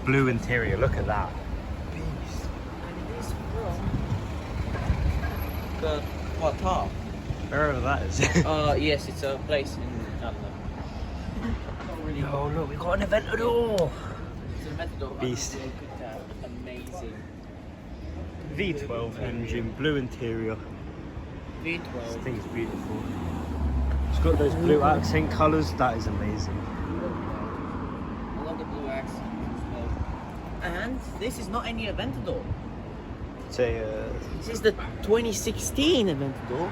blue interior. Look at that. Beast. And it is from the Qatar. Wherever that is. Yes, it's a place in London. Not really. Oh look, we've got an Aventador. It's an Aventador. Beast. Look at that. Amazing. V12 engine, blue interior. This V12. thing's beautiful. It's got those blue accent colours. That is amazing. I love the blue accent as well. And this is not any Aventador. It's a This is the 2016 Aventador.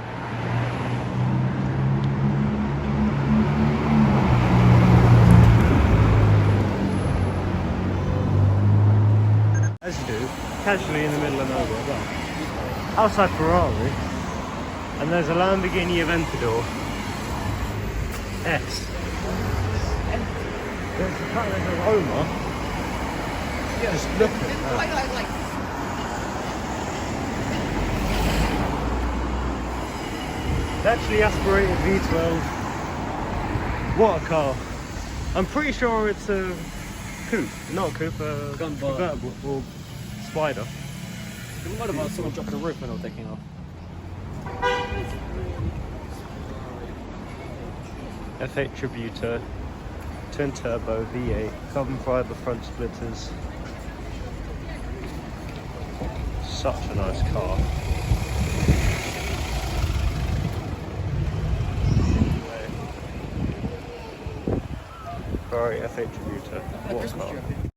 as you do, casually in the middle of nowhere. Well, outside Ferrari, and there's a Lamborghini Aventador S. There's a Roma. Just look at that. It's actually aspirated V12. What a car. I'm pretty sure it's a coupe, not a coupe, a convertible or spider. What about someone dropping the roof when they were taking off? F8 Tributor, twin turbo V8, carbon fibre front splitters. Such a nice car. Ferrari F8 Tributor. What a car.